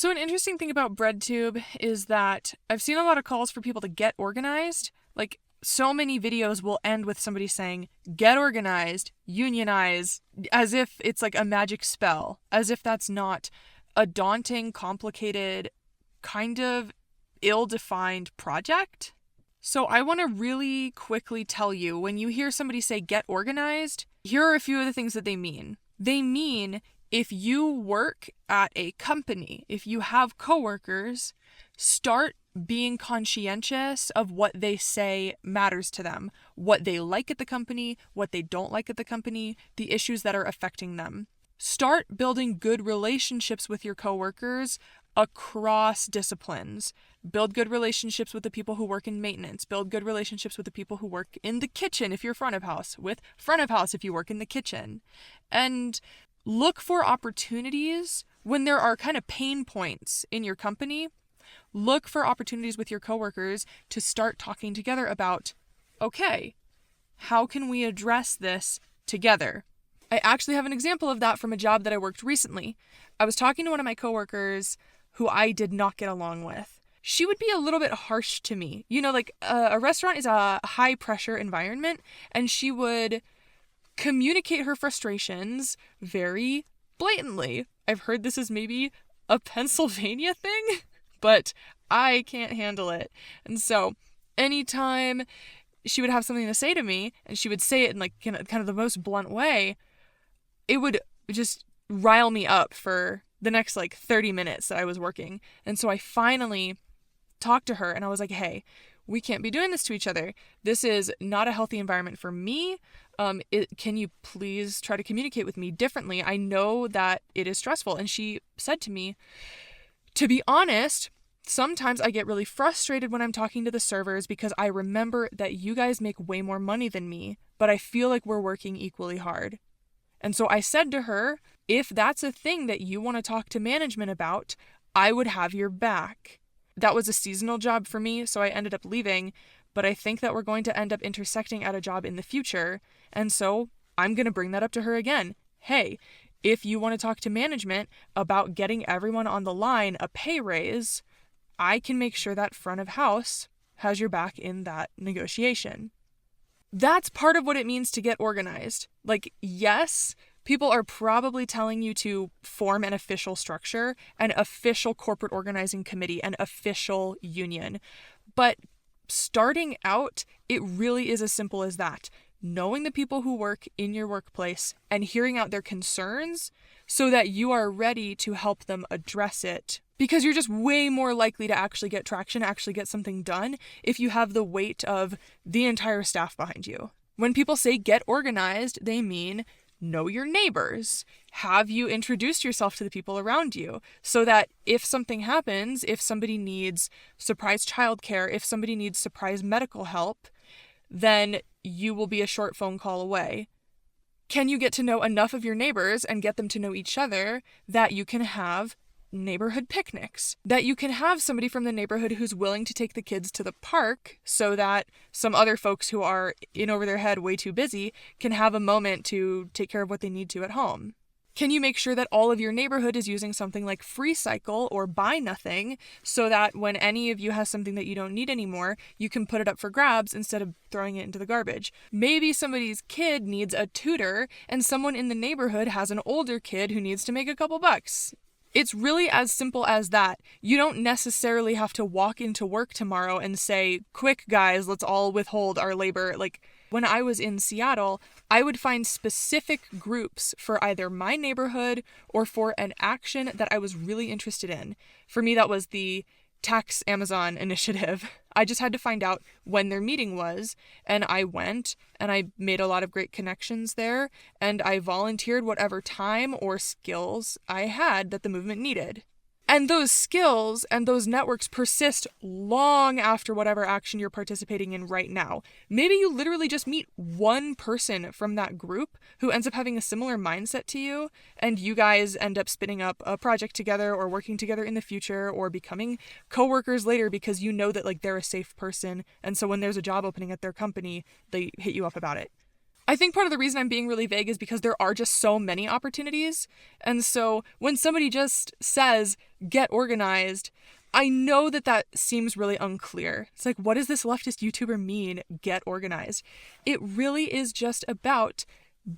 So an interesting thing about BreadTube is that I've seen a lot of calls for people to get organized. Like, so many videos will end with somebody saying, get organized, unionize, as if it's like a magic spell, as if that's not a daunting, complicated, kind of ill-defined project. So I want to really quickly tell you, when you hear somebody say get organized, here are a few of the things that they mean. They mean if you work at a company, if you have coworkers, start being conscientious of what they say matters to them, what they like at the company, what they don't like at the company, the issues that are affecting them. Start building good relationships with your coworkers across disciplines. Build good relationships with the people who work in maintenance. Build good relationships with the people who work in the kitchen if you're front of house, with front of house if you work in the kitchen. And look for opportunities when there are kind of pain points in your company. Look for opportunities with your coworkers to start talking together about, okay, how can we address this together? I actually have an example of that from a job that I worked recently. I was talking to one of my coworkers who I did not get along with. She would be a little bit harsh to me. You know, like a restaurant is a high pressure environment, and she would communicate her frustrations very blatantly. I've heard this is maybe a Pennsylvania thing, but I can't handle it. And so anytime she would have something to say to me, and she would say it in like kind of the most blunt way, it would just rile me up for the next like 30 minutes that I was working. And so I finally talked to her and I was like, hey, we can't be doing this to each other. This is not a healthy environment for me. Can you please try to communicate with me differently? I know that it is stressful. And she said to me, to be honest, sometimes I get really frustrated when I'm talking to the servers because I remember that you guys make way more money than me, but I feel like we're working equally hard. And so I said to her, if that's a thing that you want to talk to management about, I would have your back. That was a seasonal job for me, so I ended up leaving, but I think that we're going to end up intersecting at a job in the future, and so I'm going to bring that up to her again. Hey, if you want to talk to management about getting everyone on the line a pay raise, I can make sure that front of house has your back in that negotiation. That's part of what it means to get organized. Like, yes, people are probably telling you to form an official structure, an official corporate organizing committee, an official union. But starting out, it really is as simple as that. Knowing the people who work in your workplace and hearing out their concerns so that you are ready to help them address it. Because you're just way more likely to actually get traction, actually get something done if you have the weight of the entire staff behind you. When people say get organized, they mean know your neighbors. Have you introduced yourself to the people around you so that if something happens, if somebody needs surprise childcare, if somebody needs surprise medical help, then you will be a short phone call away. Can you get to know enough of your neighbors and get them to know each other that you can have neighborhood picnics, that you can have somebody from the neighborhood who's willing to take the kids to the park so that some other folks who are in over their head way too busy can have a moment to take care of what they need to at home? Can you make sure that all of your neighborhood is using something like Free Cycle or Buy Nothing so that when any of you has something that you don't need anymore, you can put it up for grabs instead of throwing it into the garbage? Maybe somebody's kid needs a tutor and someone in the neighborhood has an older kid who needs to make a couple bucks. It's really as simple as that. You don't necessarily have to walk into work tomorrow and say, quick guys, let's all withhold our labor. Like when I was in Seattle, I would find specific groups for either my neighborhood or for an action that I was really interested in. For me, that was the Tax Amazon initiative. I just had to find out when their meeting was, and I went and I made a lot of great connections there, and I volunteered whatever time or skills I had that the movement needed. And those skills and those networks persist long after whatever action you're participating in right now. Maybe you literally just meet one person from that group who ends up having a similar mindset to you, and you guys end up spinning up a project together or working together in the future or becoming coworkers later because you know that like they're a safe person, and so when there's a job opening at their company, they hit you up about it. I think part of the reason I'm being really vague is because there are just so many opportunities. And so when somebody just says, get organized, I know that that seems really unclear. It's like, what does this leftist YouTuber mean, get organized? It really is just about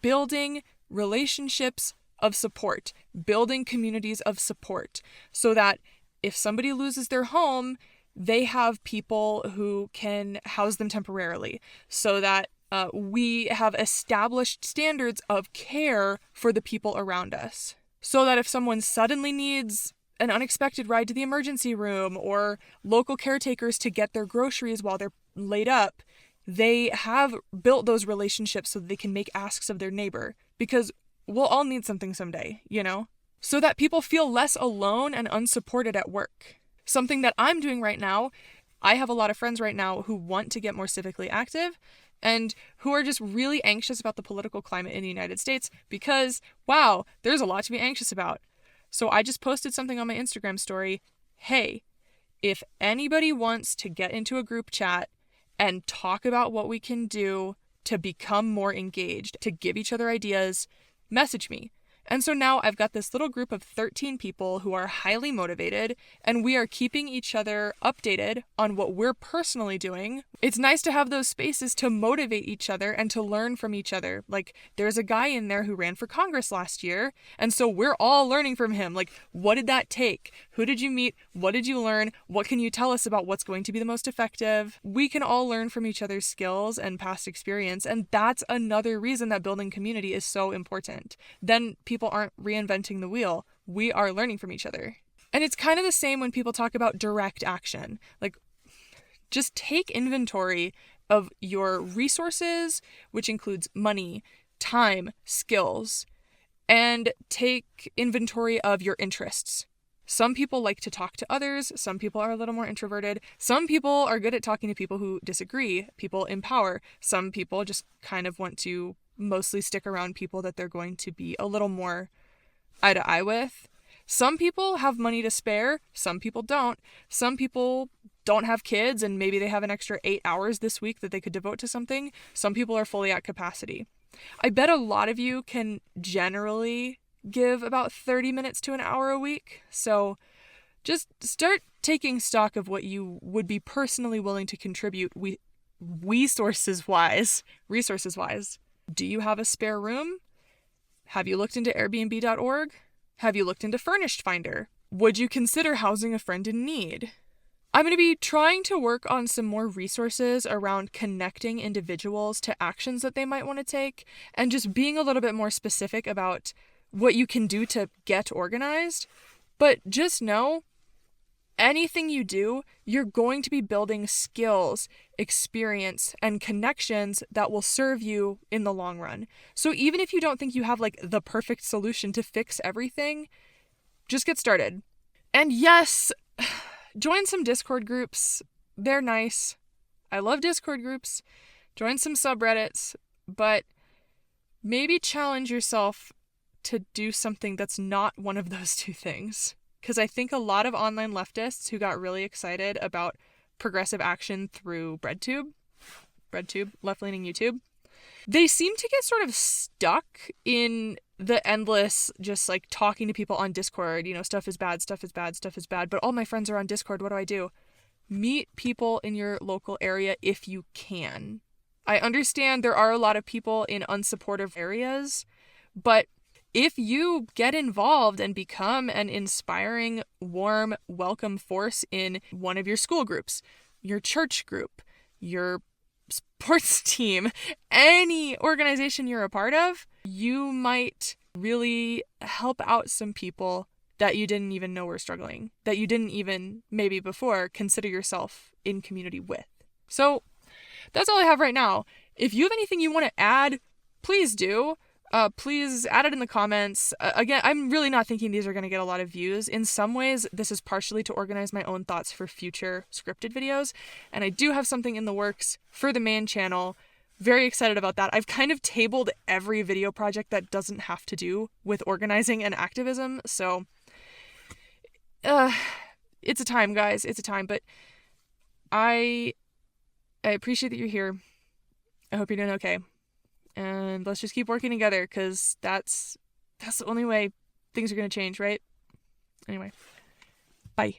building relationships of support, building communities of support, so that if somebody loses their home, they have people who can house them temporarily, so that we have established standards of care for the people around us. So that if someone suddenly needs an unexpected ride to the emergency room or local caretakers to get their groceries while they're laid up, they have built those relationships so that they can make asks of their neighbor. Because we'll all need something someday, you know? So that people feel less alone and unsupported at work. Something that I'm doing right now, I have a lot of friends right now who want to get more civically active and who are just really anxious about the political climate in the United States because, wow, there's a lot to be anxious about. So I just posted something on my Instagram story. Hey, if anybody wants to get into a group chat and talk about what we can do to become more engaged, to give each other ideas, message me. And so now I've got this little group of 13 people who are highly motivated, and we are keeping each other updated on what we're personally doing. It's nice to have those spaces to motivate each other and to learn from each other. Like, there's a guy in there who ran for Congress last year, and so we're all learning from him. Like, what did that take? Who did you meet? What did you learn? What can you tell us about what's going to be the most effective? We can all learn from each other's skills and past experience, and that's another reason that building community is so important. Then people aren't reinventing the wheel. We are learning from each other. And it's kind of the same when people talk about direct action. Like, just take inventory of your resources, which includes money, time, skills, and take inventory of your interests. Some people like to talk to others. Some people are a little more introverted. Some people are good at talking to people who disagree, people in power. Some people just kind of want to mostly stick around people that they're going to be a little more eye to eye with. Some people have money to spare. Some people don't. Some people don't have kids and maybe they have an extra 8 hours this week that they could devote to something. Some people are fully at capacity. I bet a lot of you can generally give about 30 minutes to an hour a week. So just start taking stock of what you would be personally willing to contribute resources-wise. Do you have a spare room? Have you looked into Airbnb.org? Have you looked into Furnished Finder? Would you consider housing a friend in need? I'm going to be trying to work on some more resources around connecting individuals to actions that they might want to take and just being a little bit more specific about what you can do to get organized. But just know, anything you do, you're going to be building skills, experience, and connections that will serve you in the long run. So even if you don't think you have like the perfect solution to fix everything, just get started. And yes, join some Discord groups. They're nice. I love Discord groups. Join some subreddits, but maybe challenge yourself to do something that's not one of those two things. Because I think a lot of online leftists who got really excited about progressive action through BreadTube, left-leaning YouTube, they seem to get sort of stuck in the endless just like talking to people on Discord, stuff is bad, but all my friends are on Discord, what do I do? Meet people in your local area if you can. I understand there are a lot of people in unsupportive areas, but if you get involved and become an inspiring, warm, welcome force in one of your school groups, your church group, your sports team, any organization you're a part of, you might really help out some people that you didn't even know were struggling, that you didn't even, maybe before, consider yourself in community with. So that's all I have right now. If you have anything you want to add, please do. Please add it in the comments. Again, I'm really not thinking these are going to get a lot of views. In some ways, this is partially to organize my own thoughts for future scripted videos. And I do have something in the works for the main channel. Very excited about that. I've kind of tabled every video project that doesn't have to do with organizing and activism. So, it's a time, guys. It's a time. But I appreciate that you're here. I hope you're doing okay. And let's just keep working together, because that's the only way things are going to change, right? Anyway, bye.